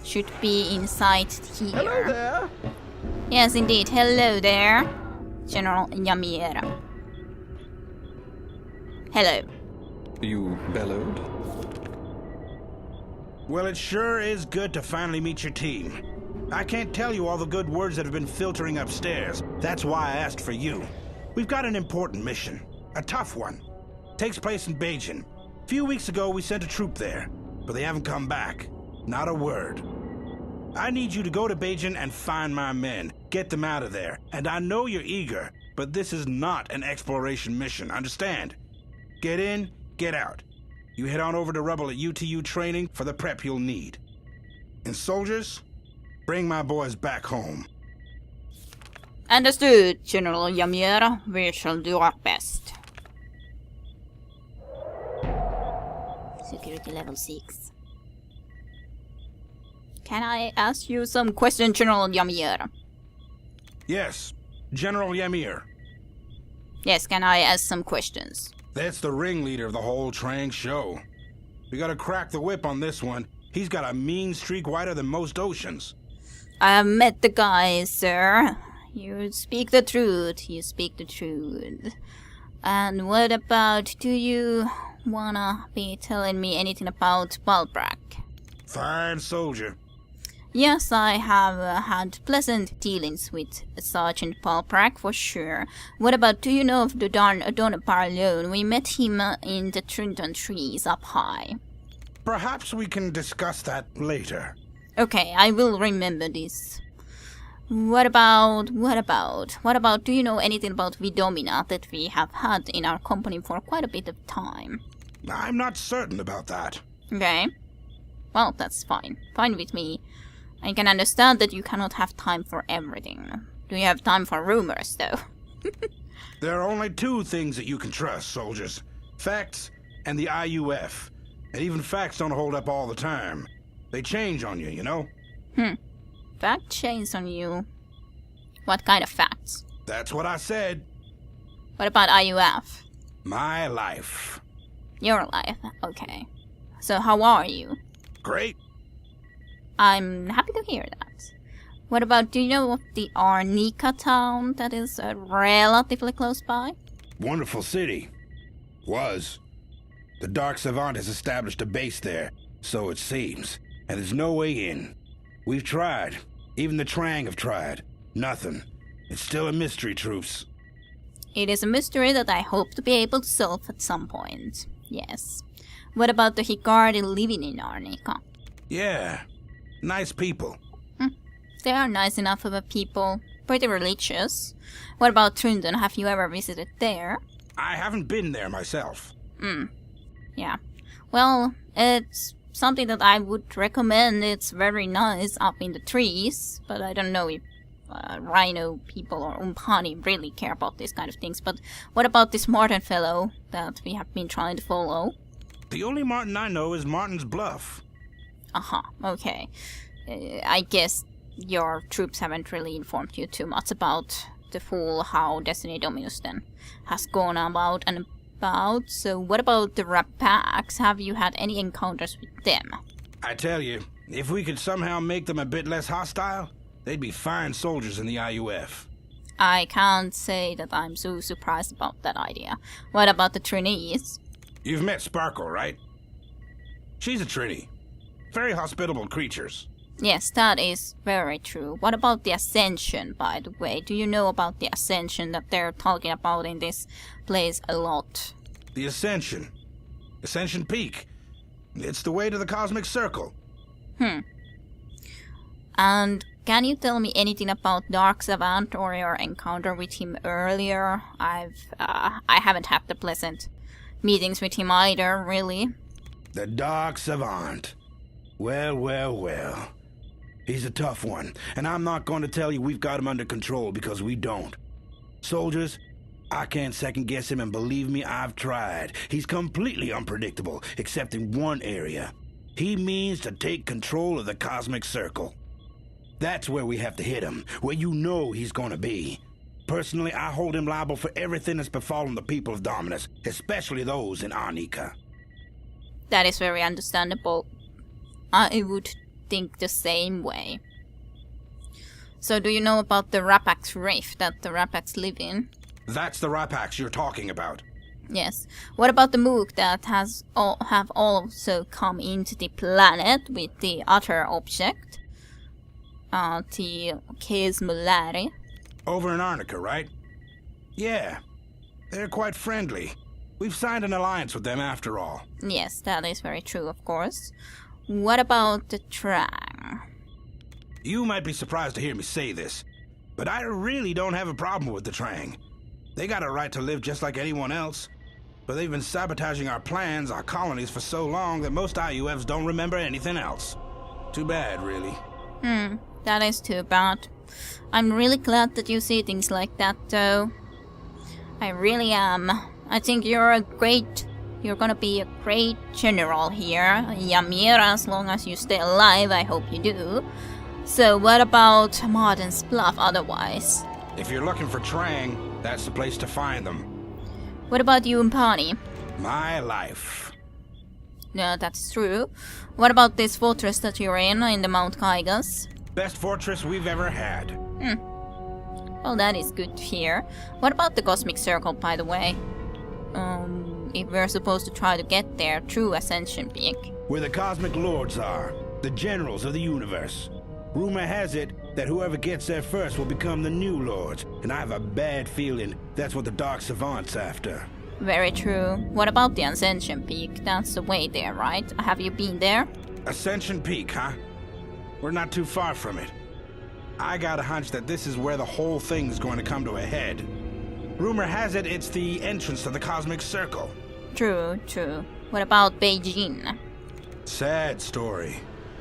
Should be inside here. Hello there. Yes, indeed. Hello there, General Yamir. Hello. You bellowed? Well, it sure is good to finally meet your team. I can't tell you all the good words that have been filtering upstairs. That's why I asked for you. We've got an important mission. A tough one. Takes place in Beijing. A few weeks ago, we sent a troop there, but they haven't come back. Not a word. I need you to go to Beijing and find my men. Get them out of there. And I know you're eager, but this is not an exploration mission, understand? Get in, get out. You head on over to Rebel at UTU training for the prep you'll need. And soldiers, bring my boys back home. Understood, General Yamir. We shall do our best. Security level 6. Can I ask you some questions, General Yamir? Yes, General Yamir. Yes, can I ask some questions? That's the ringleader of the whole Trang show. We gotta crack the whip on this one. He's got a mean streak wider than most oceans. I have met the guy, sir. You speak the truth. You speak the truth. And what about, do you wanna be telling me anything about Balbrack? Fine soldier. Yes, I have had pleasant dealings with Sergeant Balbrack for sure. What about, do you know of the Donna Parlone? We met him in the Trinton trees up high. Perhaps we can discuss that later. Okay, I will remember this. What about, do you know anything about Vidomina that we have had in our company for quite a bit of time? I'm not certain about that. Okay. Well, that's fine. Fine with me. I can understand that you cannot have time for everything. Do you have time for rumors, though? There are only two things that you can trust, soldiers. Facts and the IUF. And even facts don't hold up all the time. They change on you, you know? Fact change on you. What kind of facts? That's what I said. What about IUF? My life. Your life, okay. So how are you? Great. I'm happy to hear that. What about, do you know of the Arnika town that is relatively close by? Wonderful city. Was. The Dark Savant has established a base there, so it seems. And there's no way in. We've tried. Even the Trang have tried. Nothing. It's still a mystery, troops. It is a mystery that I hope to be able to solve at some point. Yes. What about the Higardi living in Arnika? Yeah. Nice people. They are nice enough of a people. Pretty religious. What about Trundon? Have you ever visited there? I haven't been there myself. Yeah. Well, it's something that I would recommend. It's very nice up in the trees, but I don't know if Rhino people or Umpani really care about these kind of things. But what about this Martin fellow that we have been trying to follow? The only Martin I know is Martin's Bluff. Okay. I guess your troops haven't really informed you too much about the full how Destiny Dominus then has gone about and about. So what about the Rapax? Have you had any encounters with them? I tell you, if we could somehow make them a bit less hostile, they'd be fine soldiers in the IUF. I can't say that I'm so surprised about that idea. What about the Trinis? You've met Sparkle, right? She's a Trini. Very hospitable creatures. Yes, that is very true. What about the Ascension, by the way? Do you know about the Ascension that they're talking about in this place a lot? The Ascension. Ascension Peak. It's the way to the Cosmic Circle. And can you tell me anything about Dark Savant or your encounter with him earlier? I haven't had the pleasant meetings with him either, really. The Dark Savant. Well. He's a tough one, and I'm not going to tell you we've got him under control because we don't. Soldiers, I can't second guess him, and believe me, I've tried. He's completely unpredictable, except in one area. He means to take control of the Cosmic Circle. That's where we have to hit him, where you know he's going to be. Personally, I hold him liable for everything that's befallen the people of Dominus, especially those in Arnika. That is very understandable. I would think the same way. So do you know about the Rapax Rift that the Rapax live in? That's the Rapax you're talking about. Yes. What about the Mook that have also come into the planet with the other object? The Chaos Molari. Over in Arnica, right? Yeah. They're quite friendly. We've signed an alliance with them after all. Yes, that is very true, of course. What about the Trang? You might be surprised to hear me say this, but I really don't have a problem with the Trang. They got a right to live just like anyone else. But they've been sabotaging our plans, our colonies, for so long that most IUFs don't remember anything else. Too bad, really. That is too bad. I'm really glad that you see things like that, though. I really am. I think you're gonna be a great general here, Yamir, as long as you stay alive. I hope you do. So what about Martin's Bluff otherwise? If you're looking for Trang, that's the place to find them. What about you, Umpani? My life. No, that's true. What about this fortress that you're in the Mount Kaigas? Best fortress we've ever had. Well, that is good to hear. What about the Cosmic Circle, by the way? If we're supposed to try to get there through Ascension Peak. Where the Cosmic Lords are, the generals of the universe. Rumor has it that whoever gets there first will become the new lords, and I have a bad feeling that's what the Dark Savant's after. Very true. What about the Ascension Peak? That's the way there, right? Have you been there? Ascension Peak, huh? We're not too far from it. I got a hunch that this is where the whole thing's going to come to a head. Rumor has it it's the entrance to the Cosmic Circle. True, true. What about Beijing? Sad story.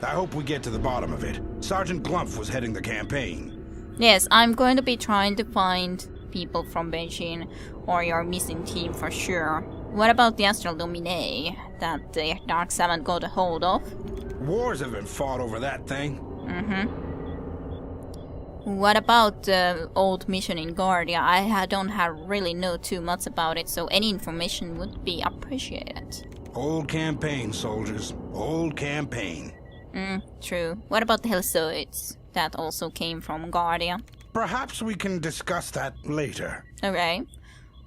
I hope we get to the bottom of it. Sergeant Glumph was heading the campaign. Yes, I'm going to be trying to find people from Beijing or your missing team for sure. What about the Astral Domine that the Dark Seven got a hold of? Wars have been fought over that thing. What about the old mission in Guardia? I don't really know too much about it, so any information would be appreciated. Old campaign, soldiers. Old campaign. True. What about the Hellzoids? That also came from Guardia. Perhaps we can discuss that later. Okay.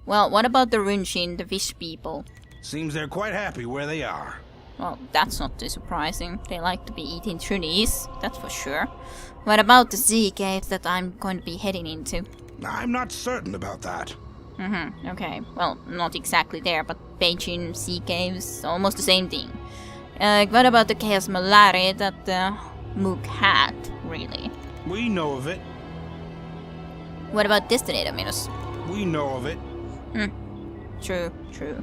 Well, what about the Runshin, the fish people? Seems they're quite happy where they are. Well, that's not too surprising. They like to be eating trees, that's for sure. What about the sea caves that I'm going to be heading into? I'm not certain about that. Okay. Well, not exactly there, but Beijing sea caves, almost the same thing. What about the Chaos Molari that the Mook had, really? We know of it. What about Destinator Minus? We know of it. True, true.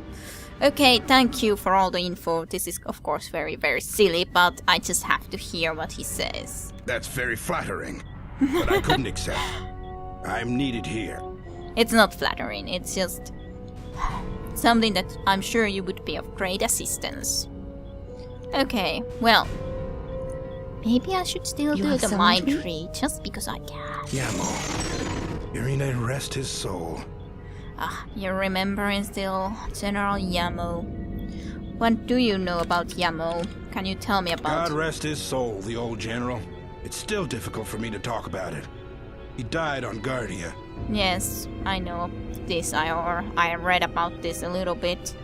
Okay, thank you for all the info. This is, of course, very, very silly, but I just have to hear what he says. That's very flattering, but I couldn't accept. I'm needed here. It's not flattering, it's just something that I'm sure you would be of great assistance. Okay, well, maybe I should still do the mind tree just because I can. Yamo. Irina, rest his soul. You remember still General Yamo. What do you know about Yamo? Can you tell me about God rest his soul, the old general. It's still difficult for me to talk about it. He died on Guardia. Yes, I know this. I read about this a little bit.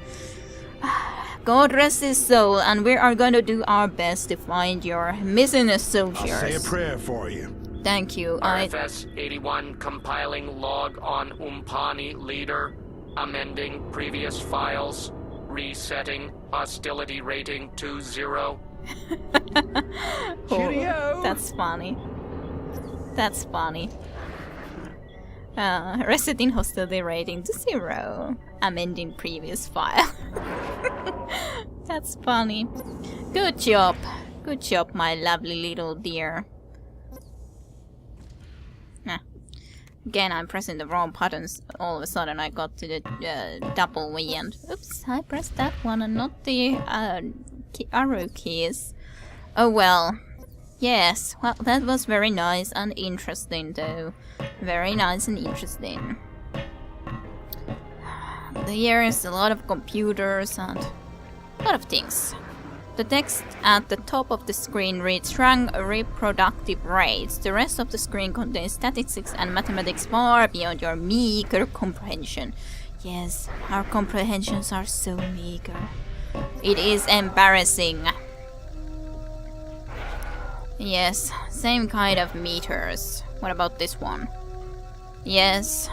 God rest his soul, and we are going to do our best to find your missing soldiers. I'll say a prayer for you. Thank you. RFS 81 compiling log on Umpani leader, amending previous files, resetting hostility rating to 0. Oh, that's funny. That's funny. Resetting hostility rating to 0. Amending previous file. That's funny. Good job. Good job, my lovely little dear. Again, I'm pressing the wrong buttons. All of a sudden, I got to the double V and oops, I pressed that one and not the arrow keys. Oh well. Yes, well, that was very nice and interesting, though. Very nice and interesting. There is a lot of computers and a lot of things. The text at the top of the screen reads Shrunk reproductive rates. The rest of the screen contains statistics and mathematics far beyond your meager comprehension. Yes, our comprehensions are so meager. It is embarrassing. Yes, same kind of meters. What about this one? Yes,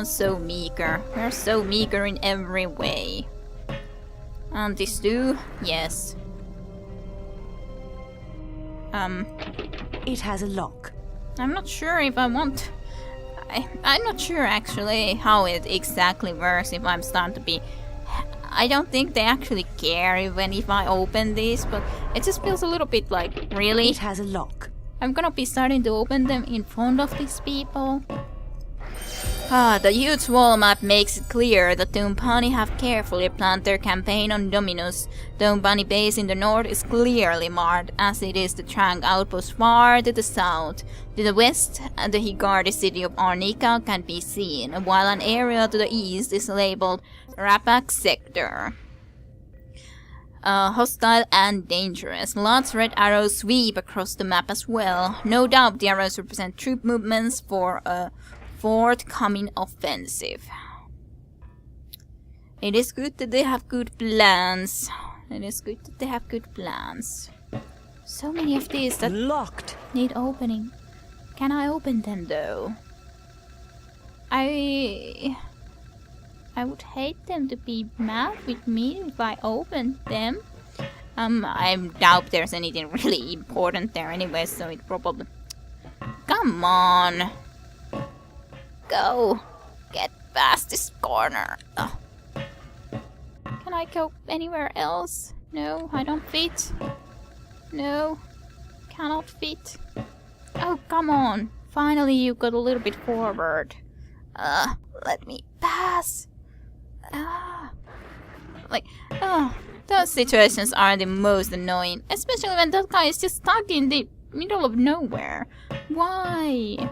so meager. We're so meager in every way. And this too? Yes. It has a lock. I'm not sure if I want... I'm not sure actually how it exactly works if I'm starting to be... I don't think they actually care even if I open this, but it just feels a little bit like, really? It has a lock. I'm gonna be starting to open them in front of these people. The huge wall map makes it clear that the Umpani have carefully planned their campaign on Dominus. The Umpani base in the north is clearly marked, as it is the Trang outpost far to the south. To the west, the Higardi city of Arnica can be seen, while an area to the east is labeled Rapak Sector. Hostile and dangerous. Lots of red arrows sweep across the map as well. No doubt the arrows represent troop movements for a forthcoming offensive. It is good that they have good plans. It is good that they have good plans. So many of these that Locked. need opening. Can I open them though? I would hate them to be mad with me if I opened them. I doubt there's anything really important there anyway, so it probably... Come on! Go! Get past this corner! Ugh. Can I go anywhere else? No, I don't fit. No, cannot fit. Oh, come on! Finally you got a little bit forward. Let me pass! Those situations are the most annoying, especially when that guy is just stuck in the middle of nowhere. Why?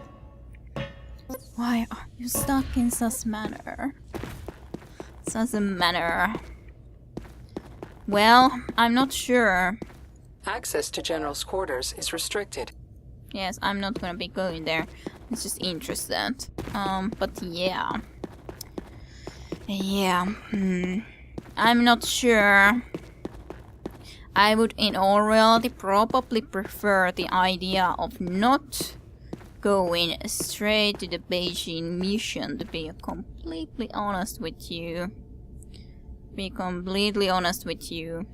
Why are you stuck in such a manner? Well, I'm not sure. Access to General's quarters is restricted. Yes, I'm not gonna be going there. It's just interested. But yeah. I'm not sure. I would in all reality probably prefer the idea of not going straight to the Beijing mission, to be completely honest with you.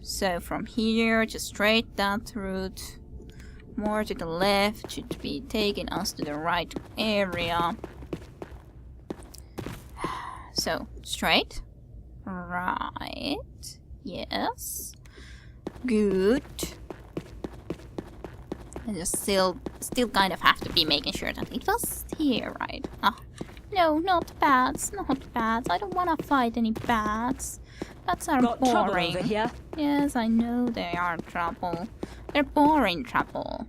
So from here, just straight that route. More to the left should be taking us to the right area. So, straight. Right. Yes. Good. I just still kind of have to be making sure that it was here, right? No, not bats, not bats. I don't want to fight any bats. Bats are Got boring. trouble over here. Yes, I know they are trouble. They're boring trouble.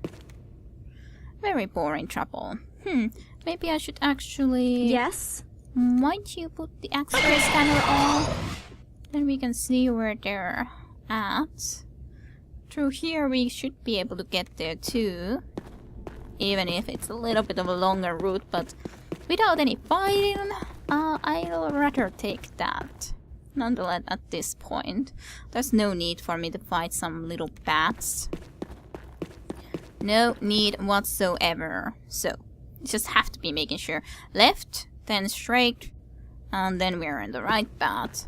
Very boring trouble. Maybe I should actually... Yes? Might you put the X-ray scanner on? Then we can see where they're at. Through here we should be able to get there too. Even if it's a little bit of a longer route, but without any fighting, I'll rather take that. Nonetheless, at this point, there's no need for me to fight some little bats. No need whatsoever. So, just have to be making sure. Left, then straight, and then we're in the right path.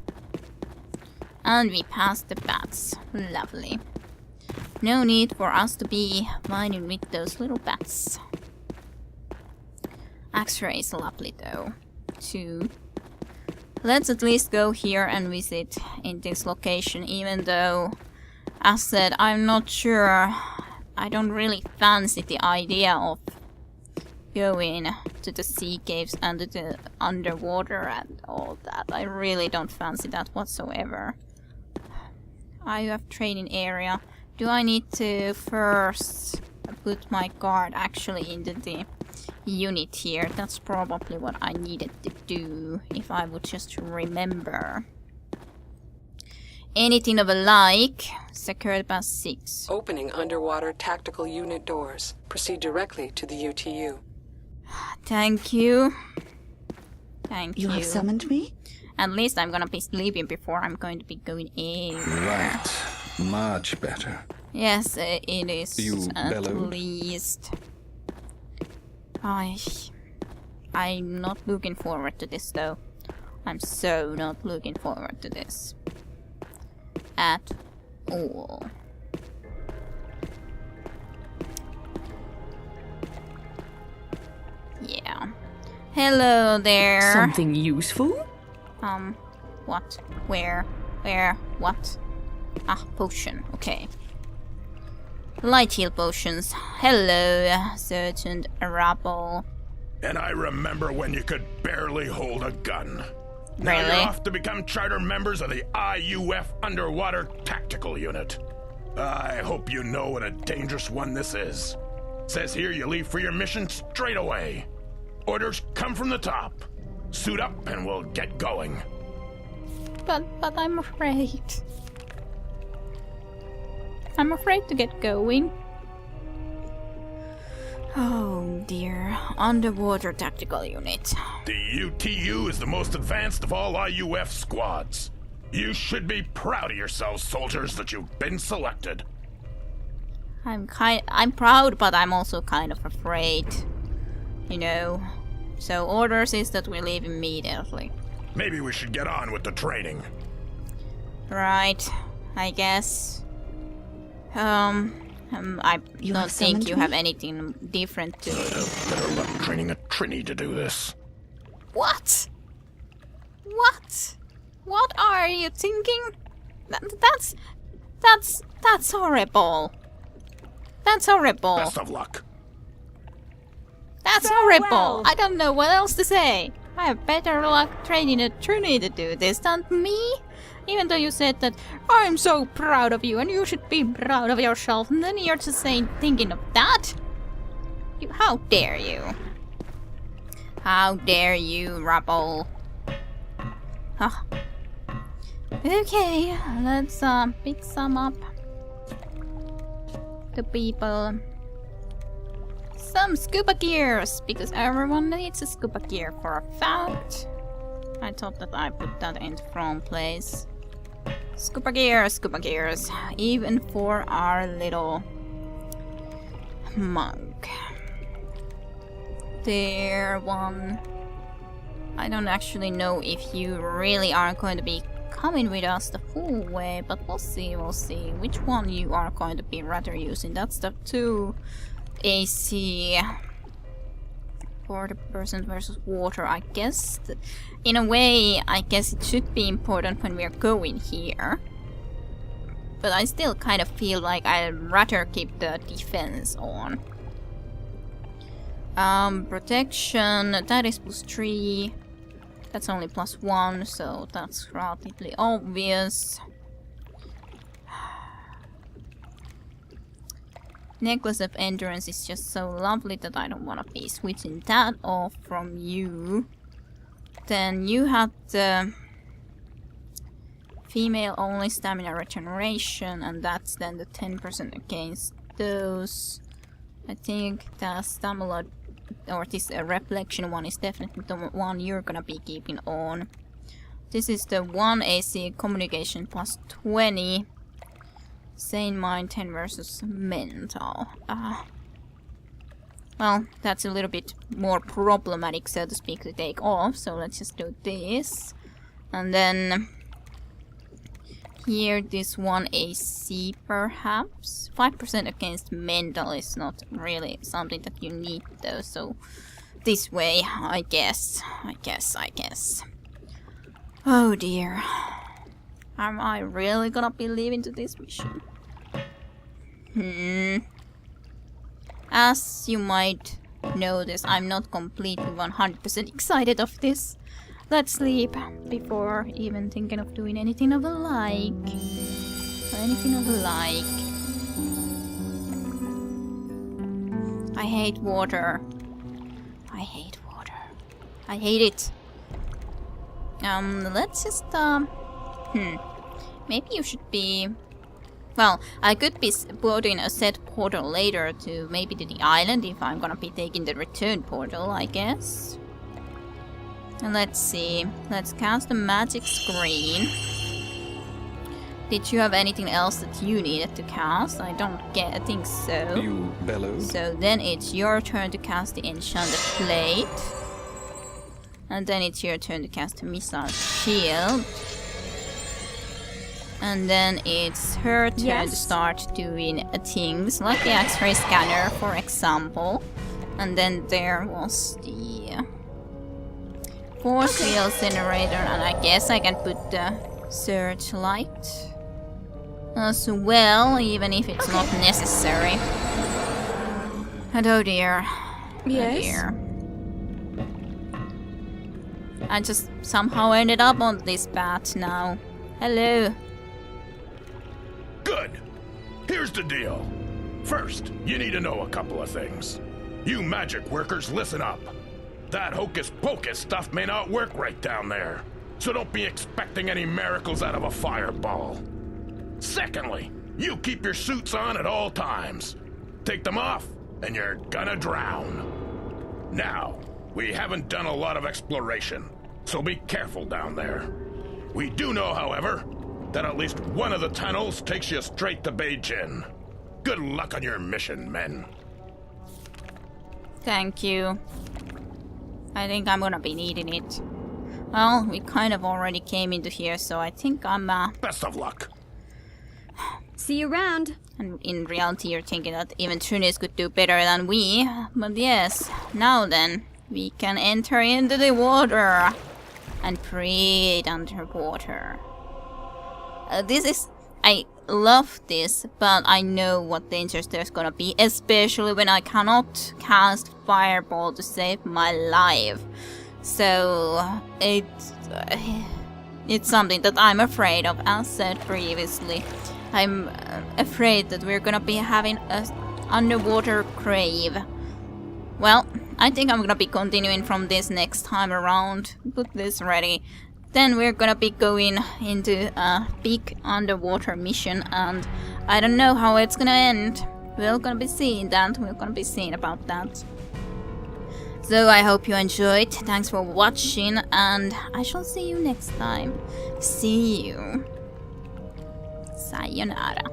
And we passed the bats. Lovely. No need for us to be fighting with those little bats. X-ray is lovely though, too. Let's at least go here and visit in this location, even though, as said, I'm not sure. I don't really fancy the idea of going to the sea caves and to the underwater and all that. I really don't fancy that whatsoever. I have training area. Do I need to first put my guard actually into the unit here? That's probably what I needed to do, if I would just remember. anything of a like. Secured by 6. Opening underwater tactical unit doors. Proceed directly to the UTU. Thank you. Thank you. You have summoned me? At least I'm gonna be sleeping before I'm going to be going in. Right. Much better. Yes, it is. You at bellowed? least. I'm not looking forward to this though. I'm so not looking forward to this. At all. Yeah. Hello there. Something useful? What? Where? What? Ah, potion. Okay. Light heal potions. Hello, Sergeant Rabble. And I remember when you could barely hold a gun. Now Really? you're off to become charter members of the IUF Underwater Tactical Unit. I hope you know what a dangerous one this is. Says here you leave for your mission straight away. Orders come from the top. Suit up and we'll get going. But I'm afraid. I'm afraid to get going. Oh dear. Underwater Tactical Unit. The UTU is the most advanced of all IUF squads. You should be proud of yourselves, soldiers, that you've been selected. I'm proud, but I'm also kind of afraid. You know. So orders is that we leave immediately. Maybe we should get on with the training. Right. I guess. I You don't have think summoned you me? have anything different to. Better luck training a Trini to do this. What? What? What are you thinking? That's horrible. That's horrible. Best of luck. That's horrible. I don't know what else to say. I have better luck training a Trini to do this than me. Even though you said that I'm so proud of you and you should be proud of yourself, and then you're just saying thinking of that. How dare you? How dare you, Rabble? Huh. Okay, let's pick some up. The people. Some scuba gears, because everyone needs a scuba gear for a fact. I thought that I put that in the wrong place. Scuba gears, even for our little monk. There, one. I don't actually know if you really are going to be coming with us the full way, but we'll see which one you are going to be rather using. That's the 2 AC for the person versus water, I guess. In a way, I guess it should be important when we're going here. But I still kind of feel like I'd rather keep the defense on. Protection, that is +3. That's only +1, so that's relatively obvious. Necklace of Endurance is just so lovely that I don't want to be switching that off from you. Then you had the female only stamina regeneration, and that's then the 10% against those. I think the stamina, or this reflection one, is definitely the one you're gonna be keeping on. This is the 1 AC communication +20. Sane mind 10 versus mental. Well, that's a little bit more problematic, so to speak, to take off. So let's just do this. And then here, this 1 AC perhaps. 5% against mental is not really something that you need though. So this way, I guess. Oh dear. Am I really gonna be leaving to this mission? As you might notice, I'm not completely 100% excited of this. Let's sleep before even thinking of doing anything of the like. I hate water. I hate it. Let's just maybe you should be... Well, I could be building a set portal later to maybe to the island if I'm gonna be taking the return portal, I guess. And let's see. Let's cast a magic screen. Did you have anything else that you needed to cast? I think so. You bellowed? So then it's your turn to cast the enchanted plate. And then it's your turn to cast a missile shield. And then it's her turn to start doing things like the X-ray scanner, for example. And then there was the force field generator, and I guess I can put the searchlight as well, even if it's not necessary. And oh dear. Yes? Oh dear. I just somehow ended up on this path now. Hello. Good. Here's the deal. First, you need to know a couple of things. You magic workers, listen up. That hocus-pocus stuff may not work right down there, so don't be expecting any miracles out of a fireball. Secondly, you keep your suits on at all times. Take them off, and you're gonna drown. Now, we haven't done a lot of exploration, so be careful down there. We do know, however, that at least one of the tunnels takes you straight to Beijing. Good luck on your mission, men. Thank you. I think I'm gonna be needing it. Well, we kind of already came into here, so I think I'm Best of luck. See you around. And in reality, you're thinking that even Trunis could do better than we. But yes, now then, we can enter into the water and breathe underwater. I love this, but I know what dangers there's gonna be, especially when I cannot cast Fireball to save my life. So it's something that I'm afraid of, as said previously. I'm afraid that we're gonna be having an underwater grave. Well, I think I'm gonna be continuing from this next time around. Put this ready. Then we're gonna be going into a big underwater mission, and I don't know how it's gonna end. We're gonna be seeing that. We're gonna be seeing about that. So I hope you enjoyed. Thanks for watching, and I shall see you next time. See you. Sayonara.